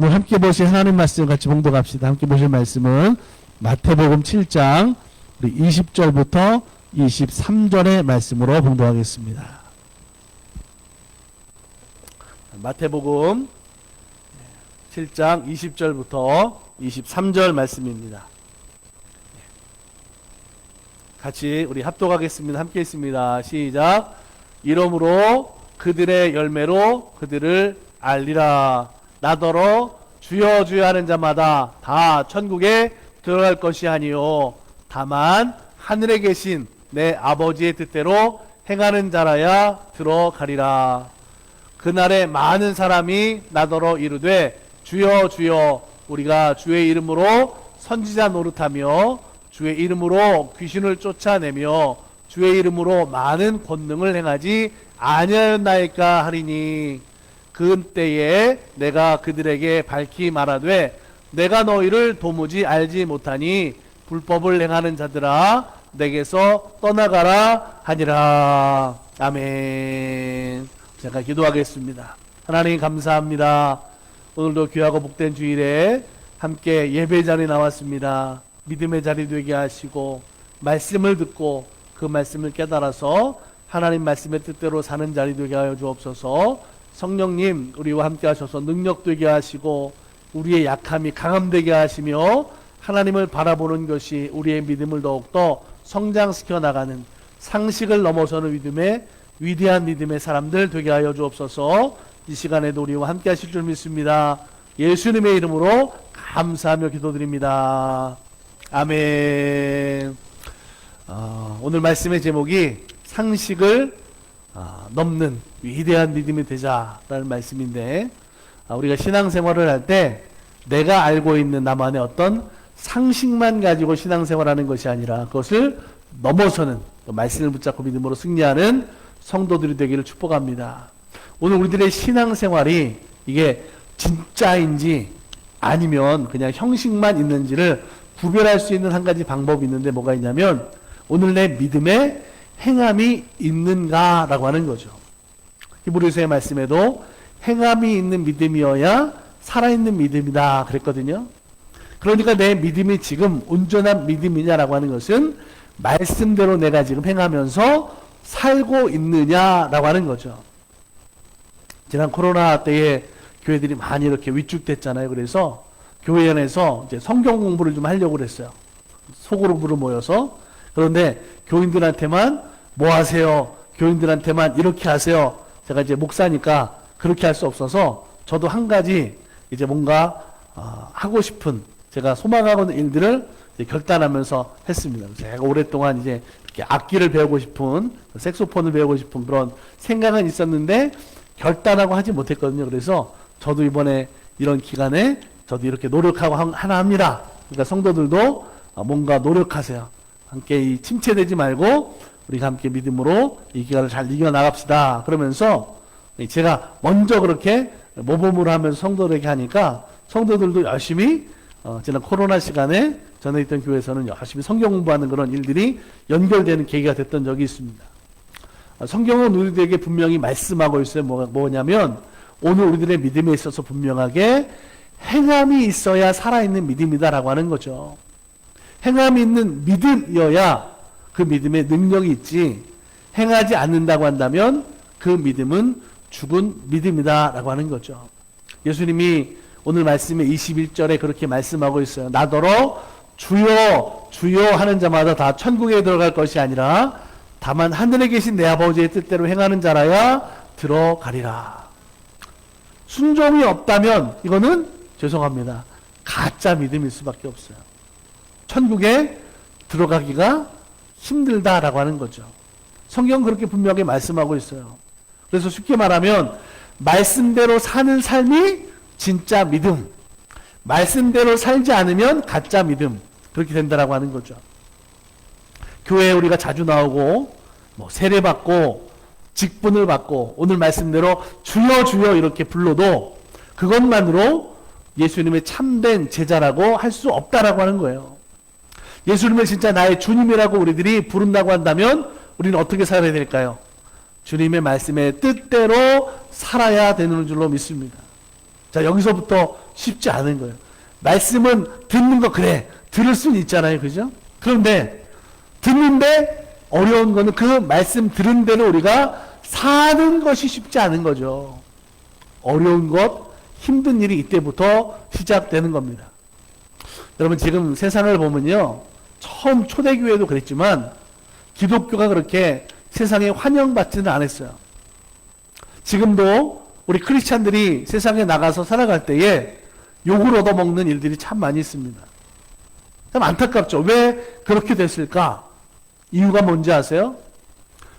오늘 함께 보실 하나님 말씀 같이 봉독합시다. 함께 보실 말씀은 마태복음 7장 우리 20절부터 23절의 말씀으로 봉독하겠습니다. 마태복음 7장 20절부터 23절 말씀입니다. 같이 우리 합독하겠습니다. 함께 있습니다. 시작. 이러므로 그들의 열매로 그들을 알리라. 나더러 주여 주여 하는 자마다 다 천국에 들어갈 것이 아니요 다만 하늘에 계신 내 아버지의 뜻대로 행하는 자라야 들어가리라. 그날에 많은 사람이 나더러 이르되 주여 주여 우리가 주의 이름으로 선지자 노릇하며 주의 이름으로 귀신을 쫓아내며 주의 이름으로 많은 권능을 행하지 아니하였나이까 하리니 그때에 내가 그들에게 밝히 말하되 내가 너희를 도무지 알지 못하니 불법을 행하는 자들아 내게서 떠나가라 하니라. 아멘. 제가 기도하겠습니다. 하나님 감사합니다. 오늘도 귀하고 복된 주일에 함께 예배 자리에 나왔습니다. 믿음의 자리 되게 하시고 말씀을 듣고 그 말씀을 깨달아서 하나님 말씀의 뜻대로 사는 자리 되게 하여 주옵소서. 성령님 우리와 함께 하셔서 능력 되게 하시고 우리의 약함이 강함되게 하시며 하나님을 바라보는 것이 우리의 믿음을 더욱더 성장시켜 나가는 상식을 넘어서는 믿음의 위대한 믿음의 사람들 되게 하여 주옵소서. 이 시간에도 우리와 함께 하실 줄 믿습니다. 예수님의 이름으로 감사하며 기도드립니다. 아멘. 오늘 말씀의 제목이 상식을 넘는 위대한 믿음이 되자라는 말씀인데, 우리가 신앙생활을 할 때 내가 알고 있는 나만의 어떤 상식만 가지고 신앙생활하는 것이 아니라 그것을 넘어서는 말씀을 붙잡고 믿음으로 승리하는 성도들이 되기를 축복합니다. 오늘 우리들의 신앙생활이 이게 진짜인지 아니면 그냥 형식만 있는지를 구별할 수 있는 한 가지 방법이 있는데 뭐가 있냐면 오늘 내 믿음에 행함이 있는가라고 하는 거죠. 히브리서의 말씀에도 행함이 있는 믿음이어야 살아있는 믿음이다 그랬거든요. 그러니까 내 믿음이 지금 온전한 믿음이냐라고 하는 것은 말씀대로 내가 지금 행하면서 살고 있느냐라고 하는 거죠. 지난 코로나 때에 교회들이 많이 이렇게 위축됐잖아요. 그래서 교회 안에서 이제 성경 공부를 좀 하려고 그랬어요. 소그룹으로 모여서. 그런데 교인들한테만 뭐 하세요? 교인들한테만 이렇게 하세요. 제가 이제 목사니까 그렇게 할 수 없어서 저도 한 가지 이제 뭔가 하고 싶은 제가 소망하고 있는 일들을 결단하면서 했습니다. 제가 오랫동안 이제 이렇게 악기를 배우고 싶은 색소폰을 배우고 싶은 그런 생각은 있었는데 결단하고 하지 못했거든요. 그래서 저도 이번에 이런 기간에 저도 이렇게 노력하고 하나 합니다. 그러니까 성도들도 뭔가 노력하세요. 함께 이 침체되지 말고 우리가 함께 믿음으로 이 기간을 잘 이겨나갑시다. 그러면서 제가 먼저 그렇게 모범으로 하면서 성도들에게 하니까 성도들도 열심히 지난 코로나 시간에 전에 있던 교회에서는 열심히 성경 공부하는 그런 일들이 연결되는 계기가 됐던 적이 있습니다. 성경은 우리들에게 분명히 말씀하고 있어요. 뭐냐면 오늘 우리들의 믿음에 있어서 분명하게 행함이 있어야 살아있는 믿음이다라고 하는 거죠. 행함이 있는 믿음이어야 그 믿음에 능력이 있지 행하지 않는다고 한다면 그 믿음은 죽은 믿음이다라고 하는 거죠. 예수님이 오늘 말씀에 21절에 그렇게 말씀하고 있어요. 나더러 주여 주여 하는 자마다 다 천국에 들어갈 것이 아니라 다만 하늘에 계신 내 아버지의 뜻대로 행하는 자라야 들어가리라. 순종이 없다면 이거는 죄송합니다. 가짜 믿음일 수밖에 없어요. 천국에 들어가기가 힘들다라고 하는 거죠. 성경은 그렇게 분명하게 말씀하고 있어요. 그래서 쉽게 말하면 말씀대로 사는 삶이 진짜 믿음, 말씀대로 살지 않으면 가짜 믿음, 그렇게 된다라고 하는 거죠. 교회에 우리가 자주 나오고 세례 받고 직분을 받고 오늘 말씀대로 주여 주여 이렇게 불러도 그것만으로 예수님의 참된 제자라고 할 수 없다라고 하는 거예요. 예수님을 진짜 나의 주님이라고 우리들이 부른다고 한다면 우리는 어떻게 살아야 될까요? 주님의 말씀의 뜻대로 살아야 되는 줄로 믿습니다. 자, 여기서부터 쉽지 않은 거예요. 말씀은 듣는 거 그래. 들을 수는 있잖아요. 그죠? 그런데 듣는데 어려운 거는 그 말씀 들은 대로 우리가 사는 것이 쉽지 않은 거죠. 어려운 것, 힘든 일이 이때부터 시작되는 겁니다. 여러분 지금 세상을 보면요. 처음 초대교회도 그랬지만 기독교가 그렇게 세상에 환영받지는 않았어요. 지금도 우리 크리스찬들이 세상에 나가서 살아갈 때에 욕을 얻어먹는 일들이 참 많이 있습니다. 참 안타깝죠. 왜 그렇게 됐을까? 이유가 뭔지 아세요?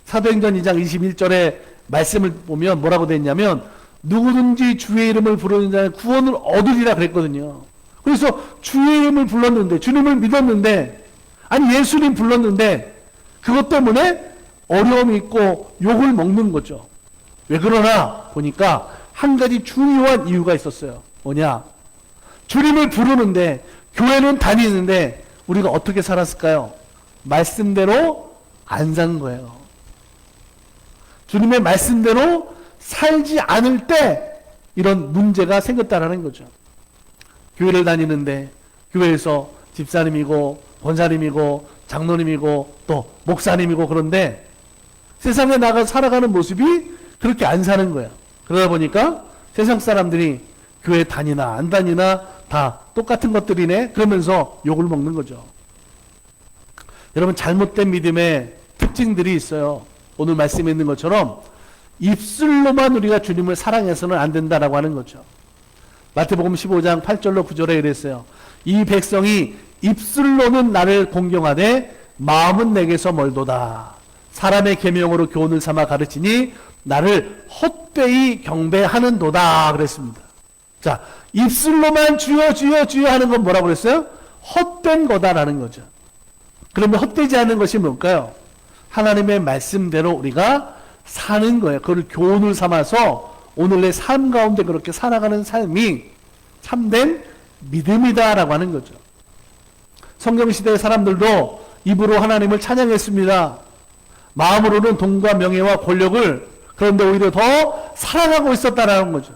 사도행전 2장 21절에 말씀을 보면 뭐라고 돼 있냐면 누구든지 주의 이름을 부르는 자는 구원을 얻으리라 그랬거든요. 그래서 주의 이름을 불렀는데, 주님을 믿었는데, 아니 예수님 불렀는데 그것 때문에 어려움이 있고 욕을 먹는 거죠. 왜 그러나 보니까 한 가지 중요한 이유가 있었어요. 뭐냐? 주님을 부르는데, 교회는 다니는데 우리가 어떻게 살았을까요? 말씀대로 안 산 거예요. 주님의 말씀대로 살지 않을 때 이런 문제가 생겼다라는 거죠. 교회를 다니는데 교회에서 집사님이고 권사님이고 장로님이고 또 목사님이고 그런데 세상에 나가 살아가는 모습이 그렇게 안 사는 거예요. 그러다 보니까 세상 사람들이 교회 다니나 안 다니나 다 똑같은 것들이네 그러면서 욕을 먹는 거죠. 여러분 잘못된 믿음의 특징들이 있어요. 오늘 말씀에 있는 것처럼 입술로만 우리가 주님을 사랑해서는 안 된다라고 하는 거죠. 마태복음 15장 8절로 9절에 이랬어요. 이 백성이 입술로는 나를 공경하되 마음은 내게서 멀도다. 사람의 계명으로 교훈을 삼아 가르치니 나를 헛되이 경배하는도다 그랬습니다. 자, 입술로만 주여 주여 주여 하는 건 뭐라고 그랬어요? 헛된 거다라는 거죠. 그러면 헛되지 않은 것이 뭘까요? 하나님의 말씀대로 우리가 사는 거예요. 그걸 교훈을 삼아서 오늘 내 삶 가운데 그렇게 살아가는 삶이 참된 믿음이다라고 하는 거죠. 성경시대의 사람들도 입으로 하나님을 찬양했습니다. 마음으로는 돈과 명예와 권력을 그런데 오히려 더 사랑하고 있었다라는 거죠.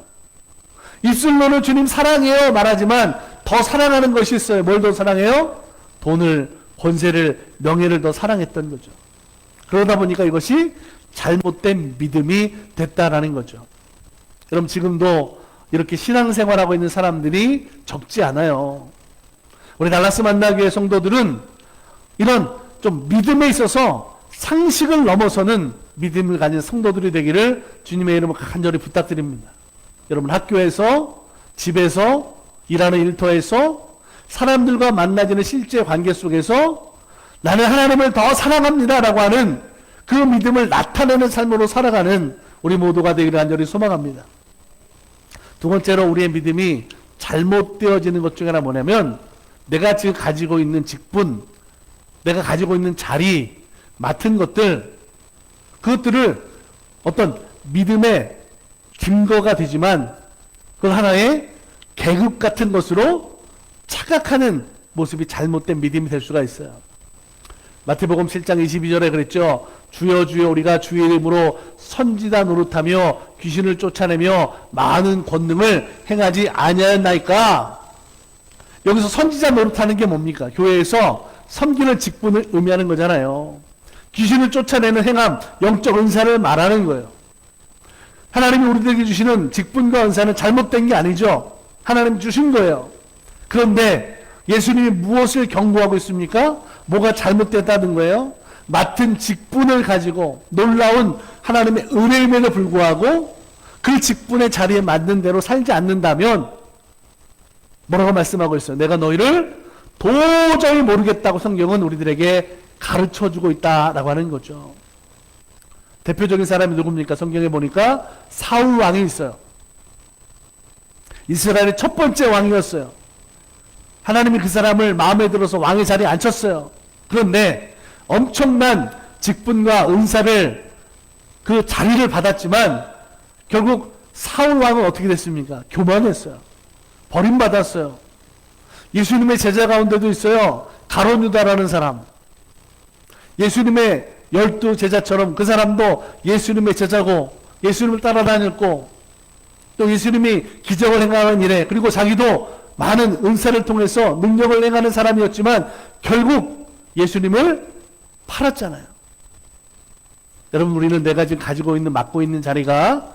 입술로는 주님 사랑해요 말하지만 더 사랑하는 것이 있어요. 뭘 더 사랑해요? 돈을, 권세를, 명예를 더 사랑했던 거죠. 그러다 보니까 이것이 잘못된 믿음이 됐다라는 거죠. 여러분 지금도 이렇게 신앙생활하고 있는 사람들이 적지 않아요. 우리 달라스 만나교회 성도들은 이런 좀 믿음에 있어서 상식을 넘어서는 믿음을 가진 성도들이 되기를 주님의 이름으로 간절히 부탁드립니다. 여러분 학교에서, 집에서, 일하는 일터에서 사람들과 만나지는 실제 관계 속에서 나는 하나님을 더 사랑합니다라고 하는 그 믿음을 나타내는 삶으로 살아가는 우리 모두가 되기를 간절히 소망합니다. 두 번째로 우리의 믿음이 잘못되어지는 것 중에 하나 뭐냐면 내가 지금 가지고 있는 직분, 내가 가지고 있는 자리, 맡은 것들, 그것들을 어떤 믿음의 증거가 되지만 그건 하나의 계급 같은 것으로 착각하는 모습이 잘못된 믿음이 될 수가 있어요. 마태복음 7장 22절에 그랬죠. 주여 주여 우리가 주의 이름으로 선지자 노릇하며 귀신을 쫓아내며 많은 권능을 행하지 아니하였나이까. 여기서 선지자 노릇하는 게 뭡니까? 교회에서 섬기는 직분을 의미하는 거잖아요. 귀신을 쫓아내는 행함, 영적 은사를 말하는 거예요. 하나님이 우리들에게 주시는 직분과 은사는 잘못된 게 아니죠. 하나님이 주신 거예요. 그런데 예수님이 무엇을 경고하고 있습니까? 뭐가 잘못됐다는 거예요? 맡은 직분을 가지고 놀라운 하나님의 은혜임에도 불구하고 그 직분의 자리에 맞는 대로 살지 않는다면 뭐라고 말씀하고 있어요? 내가 너희를 도저히 모르겠다고 성경은 우리들에게 가르쳐주고 있다라고 하는 거죠. 대표적인 사람이 누굽니까? 성경에 보니까 사울 왕이 있어요. 이스라엘의 첫 번째 왕이었어요. 하나님이 그 사람을 마음에 들어서 왕의 자리에 앉혔어요. 그런데 엄청난 직분과 은사를 그 자리를 받았지만 결국 사울 왕은 어떻게 됐습니까? 교만했어요. 버림받았어요. 예수님의 제자 가운데도 있어요. 가룟 유다라는 사람. 예수님의 12 제자처럼 그 사람도 예수님의 제자고 예수님을 따라다녔고 또 예수님이 기적을 행하는 일에, 그리고 자기도 많은 은사를 통해서 능력을 행하는 사람이었지만 결국 예수님을 팔았잖아요. 여러분, 우리는 내가 지금 가지고 있는, 맡고 있는 자리가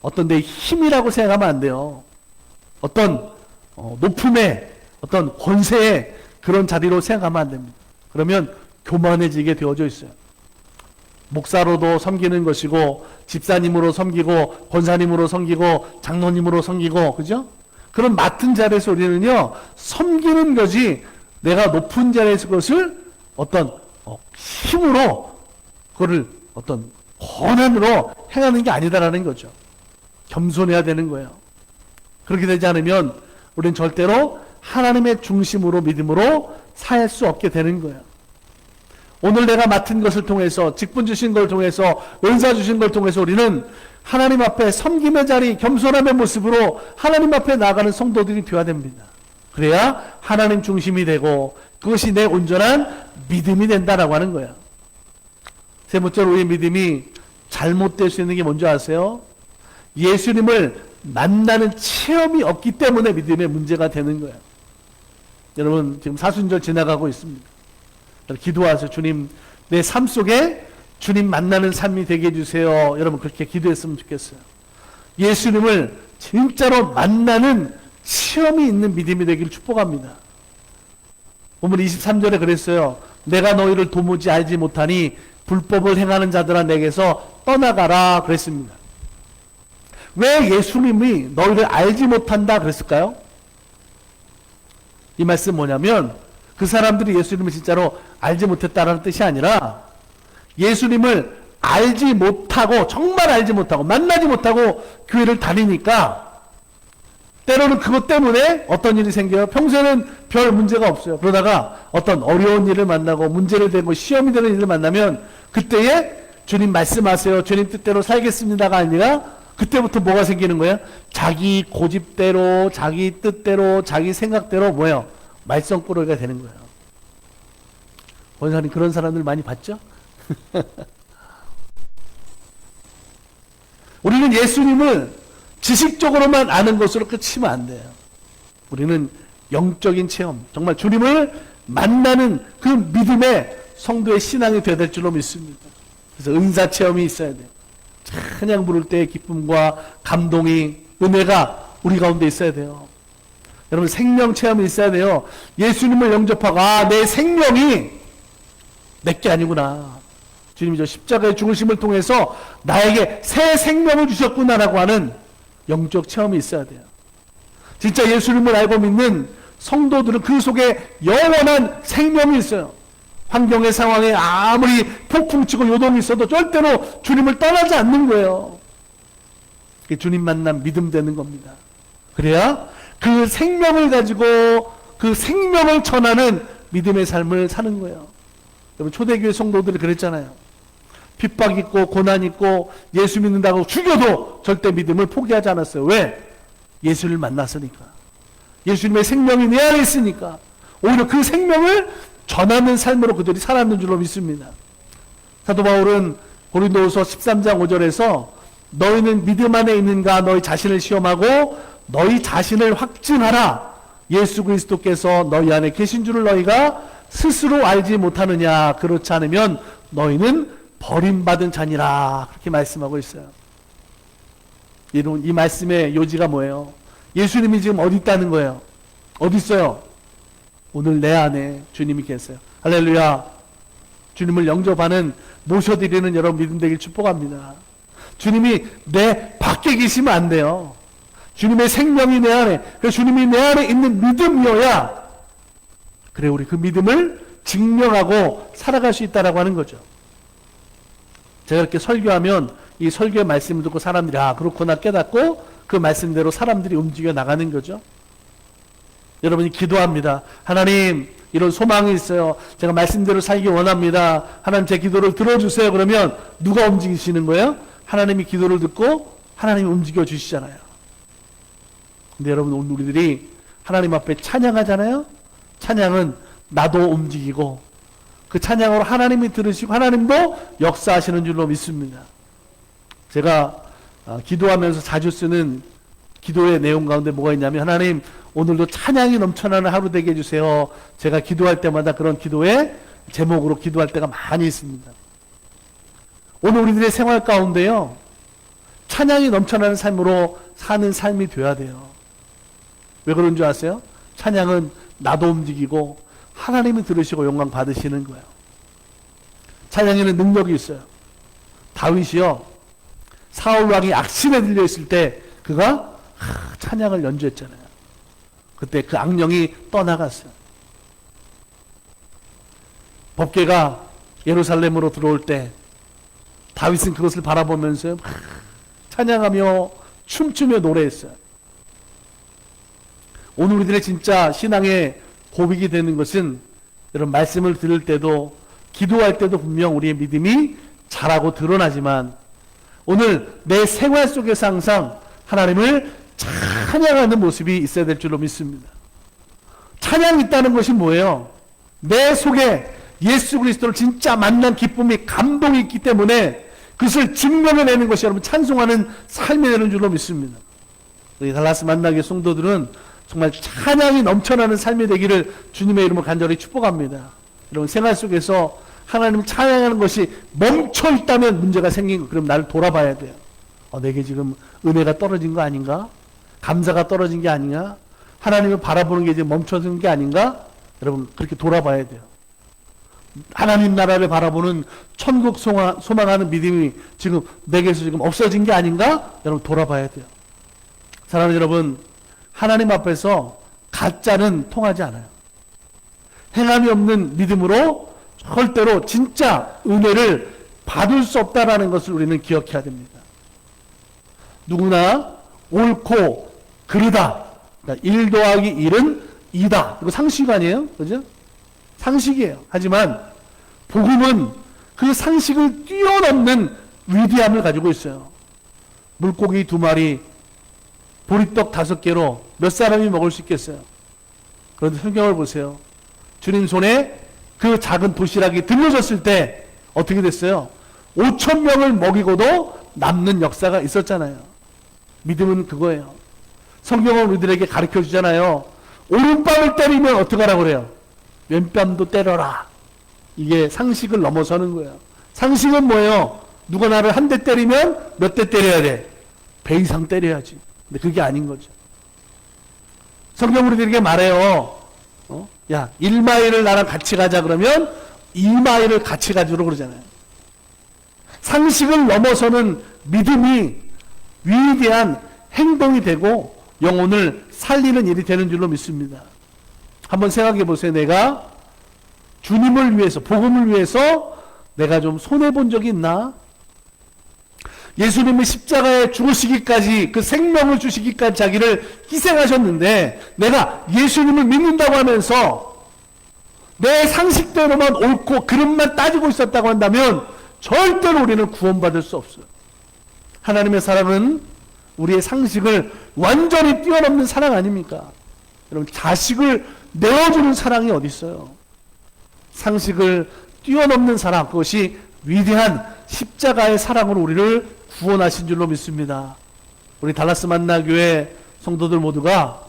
어떤 내 힘이라고 생각하면 안 돼요. 어떤 높음의, 어떤 권세의 그런 자리로 생각하면 안 됩니다. 그러면 교만해지게 되어져 있어요. 목사로도 섬기는 것이고, 집사님으로 섬기고, 권사님으로 섬기고, 장로님으로 섬기고, 그죠? 그런 맡은 자리에서 우리는요, 섬기는 것이 내가 높은 자리에서 그것을 어떤 힘으로, 그거를 어떤 권한으로 행하는 게 아니다라는 거죠. 겸손해야 되는 거예요. 그렇게 되지 않으면 우리는 절대로 하나님의 중심으로, 믿음으로 살 수 없게 되는 거예요. 오늘 내가 맡은 것을 통해서, 직분 주신 걸 통해서, 은사 주신 걸 통해서 우리는 하나님 앞에 섬김의 자리, 겸손함의 모습으로 하나님 앞에 나아가는 성도들이 되어야 됩니다. 그래야 하나님 중심이 되고 그것이 내 온전한 믿음이 된다라고 하는 거예요. 세 번째로 우리의 믿음이 잘못될 수 있는 게 뭔지 아세요? 예수님을 만나는 체험이 없기 때문에 믿음의 문제가 되는 거예요. 여러분, 지금 사순절 지나가고 있습니다. 기도하세요. 주님, 내 삶 속에 주님 만나는 삶이 되게 해주세요. 여러분, 그렇게 기도했으면 좋겠어요. 예수님을 진짜로 만나는 체험이 있는 믿음이 되기를 축복합니다. 본문 23절에 그랬어요. 내가 너희를 도무지 알지 못하니 불법을 행하는 자들아 내게서 떠나가라 그랬습니다. 왜 예수님이 너희를 알지 못한다 그랬을까요? 이 말씀 뭐냐면, 그 사람들이 예수님을 진짜로 알지 못했다라는 뜻이 아니라 예수님을 알지 못하고, 정말 알지 못하고, 만나지 못하고 교회를 다니니까 때로는 그것 때문에 어떤 일이 생겨요. 평소에는 별 문제가 없어요. 그러다가 어떤 어려운 일을 만나고 문제를 대고 시험이 되는 일을 만나면 그때에 주님 말씀하세요, 주님 뜻대로 살겠습니다가 아니라 그때부터 뭐가 생기는 거예요? 자기 고집대로, 자기 뜻대로, 자기 생각대로 뭐예요? 말썽꾸러기가 되는 거예요. 원사님 그런 사람들 많이 봤죠? 우리는 예수님을 지식적으로만 아는 것으로 끝이면 안 돼요. 우리는 영적인 체험, 정말 주님을 만나는 그 믿음의 성도의 신앙이 되어야 될 줄로 믿습니다. 그래서 은사 체험이 있어야 돼요. 찬양 부를 때의 기쁨과 감동이, 은혜가 우리 가운데 있어야 돼요. 여러분, 생명 체험이 있어야 돼요. 예수님을 영접하고, 아, 내 생명이 내게 아니구나. 주님이 저 십자가의 죽으심을 통해서 나에게 새 생명을 주셨구나라고 하는 영적 체험이 있어야 돼요. 진짜 예수님을 알고 믿는 성도들은 그 속에 영원한 생명이 있어요. 환경의 상황에 아무리 폭풍 치고 요동이 있어도 절대로 주님을 떠나지 않는 거예요. 주님 만남 믿음 되는 겁니다. 그래야 그 생명을 가지고 그 생명을 전하는 믿음의 삶을 사는 거예요. 여러분, 초대교회 성도들이 그랬잖아요. 핍박 있고 고난 있고 예수 믿는다고 죽여도 절대 믿음을 포기하지 않았어요. 왜? 예수를 만났으니까. 예수님의 생명이 내 안에 있으니까. 오히려 그 생명을 전하는 삶으로 그들이 살았는 줄로 믿습니다. 사도 바울은 고린도후서 13장 5절에서 너희는 믿음 안에 있는가 너희 자신을 시험하고 너희 자신을 확증하라. 예수 그리스도께서 너희 안에 계신 줄을 너희가 스스로 알지 못하느냐. 그렇지 않으면 너희는 버림받은 자니라. 그렇게 말씀하고 있어요. 이 말씀의 요지가 뭐예요? 예수님이 지금 어디 있다는 거예요? 어디 있어요? 오늘 내 안에 주님이 계세요. 할렐루야. 주님을 영접하는, 모셔드리는 여러분 믿음 되길 축복합니다. 주님이 내 밖에 계시면 안 돼요. 주님의 생명이 내 안에, 그래서 주님이 내 안에 있는 믿음이어야 그래 우리 그 믿음을 증명하고 살아갈 수 있다라고 하는 거죠. 제가 이렇게 설교하면 이 설교의 말씀을 듣고 사람들이 아 그렇구나 깨닫고 그 말씀대로 사람들이 움직여 나가는 거죠. 여러분이 기도합니다. 하나님 이런 소망이 있어요. 제가 말씀대로 살기 원합니다. 하나님 제 기도를 들어주세요. 그러면 누가 움직이시는 거예요? 하나님이 기도를 듣고 하나님이 움직여 주시잖아요. 근데 여러분 오늘 우리들이 하나님 앞에 찬양하잖아요. 찬양은 나도 움직이고 그 찬양으로 하나님이 들으시고 하나님도 역사하시는 줄로 믿습니다. 제가 기도하면서 자주 쓰는 기도의 내용 가운데 뭐가 있냐면, 하나님 오늘도 찬양이 넘쳐나는 하루 되게 해주세요. 제가 기도할 때마다 그런 기도의 제목으로 기도할 때가 많이 있습니다. 오늘 우리들의 생활 가운데요, 찬양이 넘쳐나는 삶으로 사는 삶이 되어야 돼요. 왜 그런 줄 아세요? 찬양은 나도 움직이고 하나님이 들으시고 영광 받으시는 거예요. 찬양에는 능력이 있어요. 다윗이요, 사울 왕이 악신에 들려 있을 때 그가 찬양을 연주했잖아요. 그때 그 악령이 떠나갔어요. 법궤가 예루살렘으로 들어올 때 다윗은 그것을 바라보면서 찬양하며 춤추며 노래했어요. 오늘 우리들의 진짜 신앙의 고백이 되는 것은, 여러분 말씀을 들을 때도 기도할 때도 분명 우리의 믿음이 자라고 드러나지만, 오늘 내 생활 속에서 항상 하나님을 찬양하는 모습이 있어야 될 줄로 믿습니다. 찬양이 있다는 것이 뭐예요? 내 속에 예수 그리스도를 진짜 만난 기쁨이, 감동이 있기 때문에 그것을 증명해내는 것이 여러분 찬송하는 삶이 되는 줄로 믿습니다. 우리 달라스 만나게 성도들은 정말 찬양이 넘쳐나는 삶이 되기를 주님의 이름으로 간절히 축복합니다. 여러분 생활 속에서 하나님을 찬양하는 것이 멈춰 있다면 문제가 생긴 거, 그럼 나를 돌아봐야 돼요. 내게 지금 은혜가 떨어진 거 아닌가? 감사가 떨어진 게 아닌가? 하나님을 바라보는 게 지금 멈춰진 게 아닌가? 여러분 그렇게 돌아봐야 돼요. 하나님 나라를 바라보는 천국 소망하는 믿음이 지금 내게서 지금 없어진 게 아닌가? 여러분 돌아봐야 돼요. 사랑하는 여러분, 하나님 앞에서 가짜는 통하지 않아요. 행함이 없는 믿음으로 절대로 진짜 은혜를 받을 수 없다라는 것을 우리는 기억해야 됩니다. 누구나 옳고 그르다, 그러니까 1 더하기 1은 2다. 이거 상식 아니에요? 그죠? 상식이에요. 하지만 복음은 그 상식을 뛰어넘는 위대함을 가지고 있어요. 물고기 2마리, 보리떡 5개로 몇 사람이 먹을 수 있겠어요? 그런데 성경을 보세요. 주님 손에 그 작은 도시락이 들려졌을 때 어떻게 됐어요? 5,000명을 먹이고도 남는 역사가 있었잖아요. 믿음은 그거예요. 성경은 우리들에게 가르쳐 주잖아요. 오른뺨을 때리면 어떡하라고 그래요? 왼뺨도 때려라. 이게 상식을 넘어서는 거예요. 상식은 뭐예요? 누가 나를 한 대 때리면 몇 대 때려야 돼? 배 이상 때려야지. 근데 그게 아닌 거죠. 성경 우리들에게 말해요. 야, 1마일을 나랑 같이 가자 그러면 2마일을 같이 가주로 그러잖아요. 상식을 넘어서는 믿음이 위대한 행동이 되고 영혼을 살리는 일이 되는 줄로 믿습니다. 한번 생각해 보세요. 내가 주님을 위해서, 복음을 위해서 내가 좀 손해본 적이 있나? 예수님이 십자가에 죽으시기까지, 그 생명을 주시기까지 자기를 희생하셨는데, 내가 예수님을 믿는다고 하면서 내 상식대로만 옳고 그릇만 따지고 있었다고 한다면 절대로 우리는 구원받을 수 없어요. 하나님의 사랑은 우리의 상식을 완전히 뛰어넘는 사랑 아닙니까? 여러분, 자식을 내어주는 사랑이 어디 있어요? 상식을 뛰어넘는 사랑, 그것이 위대한 십자가의 사랑으로 우리를 구원하신 줄로 믿습니다. 우리 달라스 만나교회 성도들 모두가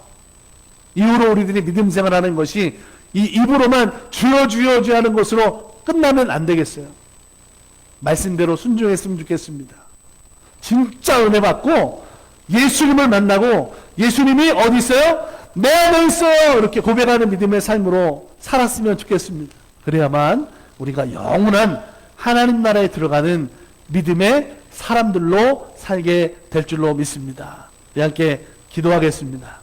이후로 우리들이 믿음 생활하는 것이 이 입으로만 주여 주여 주여 하는 것으로 끝나면 안 되겠어요. 말씀대로 순종했으면 좋겠습니다. 진짜 은혜 받고 예수님을 만나고 예수님이 어디 있어요? 내 안에 있어요. 이렇게 고백하는 믿음의 삶으로 살았으면 좋겠습니다. 그래야만 우리가 영원한 하나님 나라에 들어가는 믿음의 사람들로 살게 될 줄로 믿습니다. 우리 함께 기도하겠습니다.